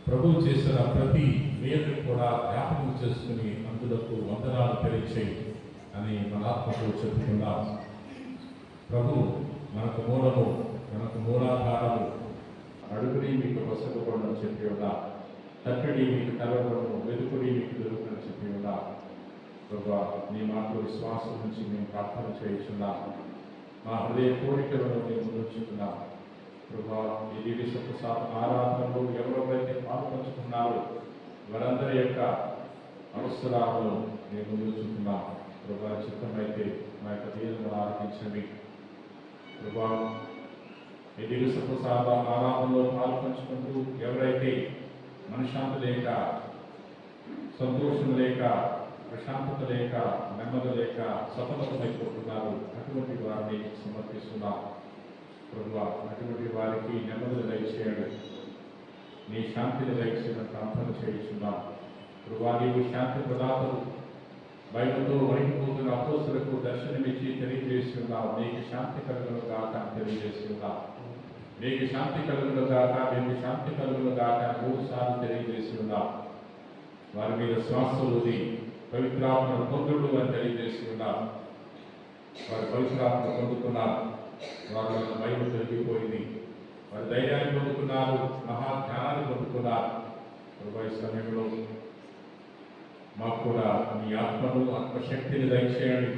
ప్రభువు చేసిన ప్రతి మేలు కూడా జ్ఞాపకం చేసుకుని అందులకు వందనాలు తెలియచేయి అని మన ఆత్మతో చెప్పుకుందాం. ప్రభు మనకు మూలము, మనకు మూలాధారము. అడుగుని మీకు వసగబడని చెప్పి ఉన్నా, తట్టడి మీకు కలవబడను, వెతుకుడి మీకు దొరుకునని చెప్పి ఉన్నా. ప్రభు నీ మాటలు విశ్వాసం నుంచి మేము ప్రార్థన చేయించున్నాం. మా హృదయ కోరికలను మేము ఉంచుతున్నాం. ప్రభా ఈ దివ్య సప్రసాద ఆరాధనలో ఎవరైతే పాల్పంచుకున్నారో వారందరి యొక్క అవసరాలను మేము ఉంచుతున్నాం. ప్రభా చిత్తమైతే మా యొక్క దేవులను ఆరాధించండి. ప్రభా ఈ దివ్య సప్రసాద ఆరాధనలో పాల్పంచుకుంటూ ఎవరైతే మనశ్శాంతి లేక, సంతోషం లేక, ప్రశాంతత లేక, నెమ్మది లేక సతమతమైపోతున్నారు, అటువంటి వారిని సమర్పిస్తున్నాం. ప్రభువా అటువంటి వారికి నెమ్మదిని దయచేయండి, నీ శాంతిని దయచేయడం ప్రార్థన చేయించున్నాం. ప్రభువా నీవు శాంతి ప్రదాతలు, భయంతో వణికిపోతున్న అపోస్తలకు దర్శనమిచ్చి తెలియజేసి ఉన్నావు. నీకు శాంతి కలుగును గాక అని తెలియజేసి ఉన్నావు. నీకు శాంతి కలుగును గాక, నీకు శాంతి కలుగును గాక 3 సార్లు తెలియజేసి ఉన్నావు. వారి మీద శ్వాసలోని పవిత్రాత్మను పొందుడు అని తెలియజేసి ఉన్నావు. వారి పవిత్రాత్మ పొందుకున్నారు, వారి భయం తొలగిపోయింది, వారి ధైర్యాన్ని పొందుకున్నారు, మహాజ్ఞానాన్ని పొందుకున్నారు. ప్రభు సమయంలో మాకు కూడా నీ ఆత్మను, ఆత్మశక్తిని దయచేయండి.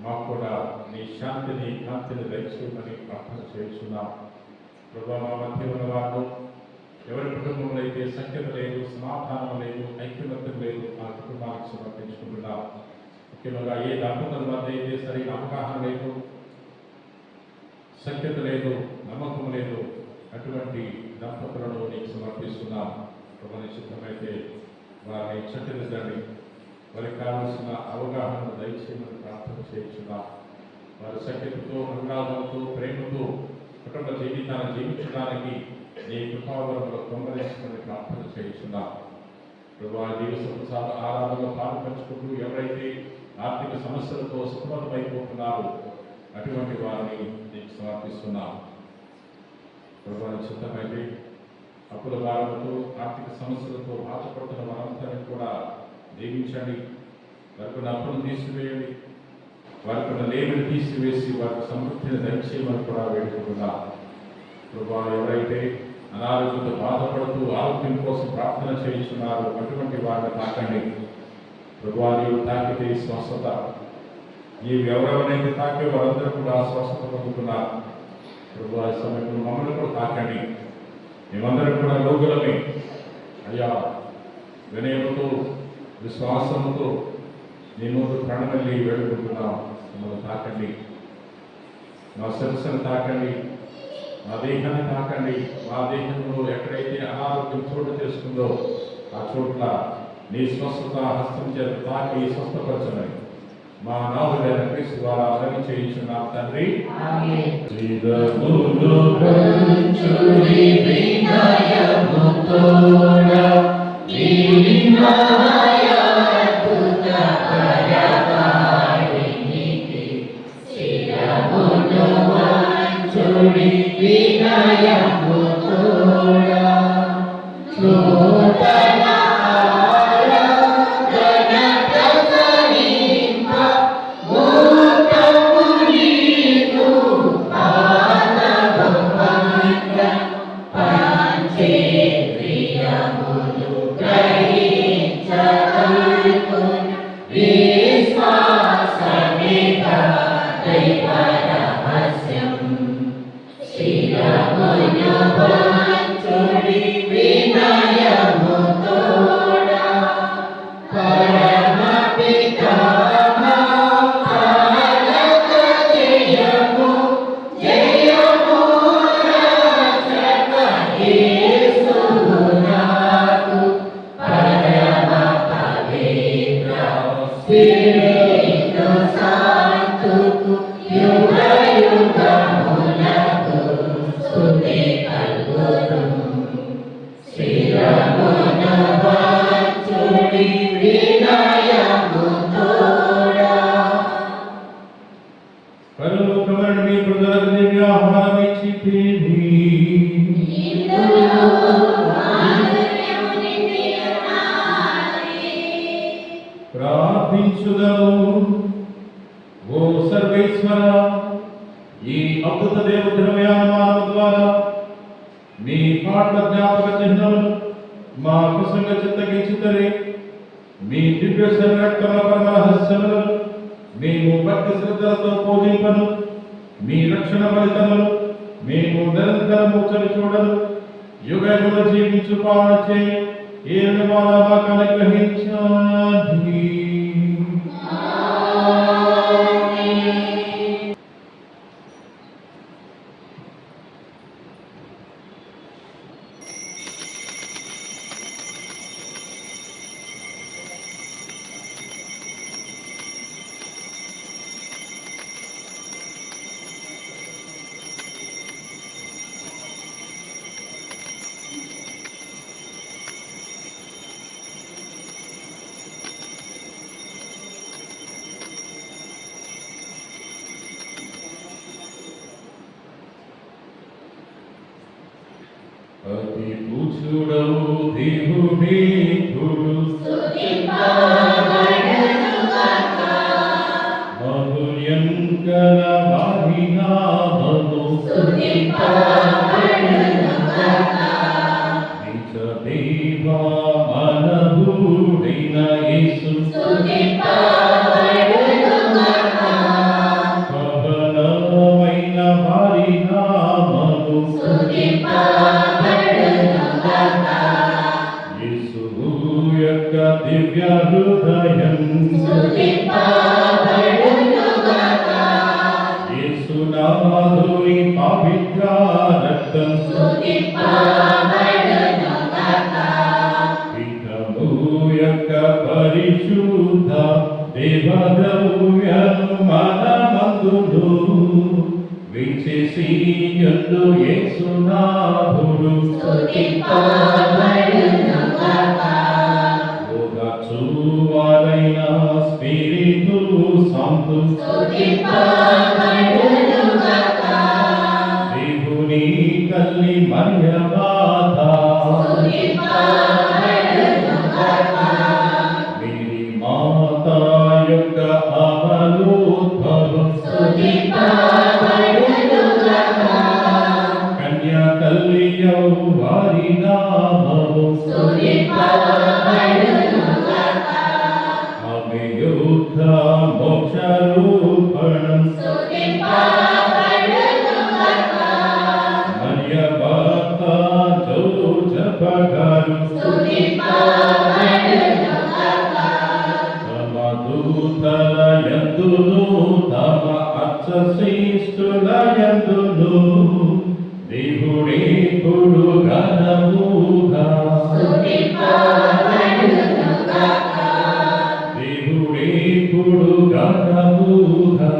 మాకు కూడా నీ శాంతిని, కాంతిని దయచేయమని ప్రార్థన చేస్తున్నాం. ప్రభు మా మధ్య ఉన్న వారు ఎవరి కుటుంబంలో అయితే సఖ్యత లేదు, సమాధానం లేదు, ఐక్యమత్యం లేదు, ఆ కుటుంబానికి సమర్పించుకుంటున్నాం. ముఖ్యంగా ఏ దంపతుల మధ్య అయితే సరైన అవగాహన లేదు, సఖ్యత లేదు, నమ్మకం లేదు, అటువంటి దంపతులను నీకు సమర్పిస్తున్నాం. ప్రభు నిశ్చితమైతే వారిని చక్కదిద్దండి, వారికి కావలసిన అవగాహనను దయచేయమని ప్రార్థన చేయించున్నాం. వారి సఖ్యతతో, అనురాధనతో, ప్రేమతో కుటుంబ జీవితాన్ని జీవించడానికి నీ కృపావరంలో కొమ్మరించుకుని ప్రార్థన చేయించున్నాం. ప్రభు దివ్య సప్రసాద ఆరాధనలో పాల్పంచుకుంటూ ఎవరైతే ఆర్థిక సమస్యలతో సతమతమైపోతున్నారో అటువంటి వారిని నీకు సమర్పిస్తున్నాం. ప్రభు చిత్తమైతే అప్పుల భారంతో, ఆర్థిక సమస్యలతో బాధపడుతున్న వారందరినీ కూడా దీవించండి. వారికి అప్పులను తీసివేయండి, వారికి లేమిని తీసివేసి వారికి సమృద్ధిని దయచేయమని కూడా వేడుకుంటున్నాం. ప్రభు ఎవరైతే అనారోగ్యంతో బాధపడుతూ ఆరోగ్యం కోసం ప్రార్థన చేయించున్నారో అటువంటి వారిని తాకండి. ప్రభు నీవు తాకితే స్వస్థత, నీవు ఎవరెవరైతే తాకే వారందరూ కూడా స్వస్థత పొందుతున్నారు. ప్రభు ఆ సమయంలో మమ్మల్ని కూడా తాకండి. మేమందరం కూడా రోగులమే అయ్యా, వినయముతో, విశ్వాసముతో నీ ముందు ప్రణమల్లి వేడుకుంటున్నాం. మమ్మల్ని తాకండి, మా శిరస్సును తాకండి, మా దేహాన్ని తాకండి. మా దేహంలో ఎక్కడైతే అనారోగ్యం చోటు చేసుకుందో ఆ చోట్ల నీ స్వస్థత హస్తం చేత తాకి స్వస్థపరచమని మా నాథుడైన క్రీస్తు ద్వారా మనవి చేయించున్నాం తండ్రి. పట్ల జ్ఞాపక చిహ్నములు మాకు సంగ చిత్తగించుతరే మీ దివ్య శరీరక్తల పరమ రహస్యములను మేము భక్తి శ్రద్ధలతో పూజింపను మీ రక్షణ ఫలితములు మేము నిరంతరము చవి చూడను యుగములు జీవించు పాలన చేయి ఏడు మాల మాకు అనుగ్రహించండి. అతి పూజుడవు దేవుని గురు మధుర్యం గల వారి నామము నిజ దేవా మనవుడైన యేసు పవనమైన వారి నామము యేసువు యొక్క దివ్య హృదయం యేసునాథుని పవిత్ర రక్తం పీఠము యొక్క పరిశుద్ధ దేవద్రవ్యము మనమందును విచేసి యందు యేసునాథుడు ఓదార్చువారైన స్పిరితు సాంతు దేవుని తల్లి మరియమాత మేరీ మాత యొక్క అవలోద్భవం కన్యా తల్లియౌ వారి నామము ఆమె యొక్క మోక్ష రూపణం మరియమాత జోజపగారు తమ దూతల యందును తమ అర్చశిష్టుల యందును దేవుడే కొడు ఘనముగా దేవుడే కొడు ఘనముగా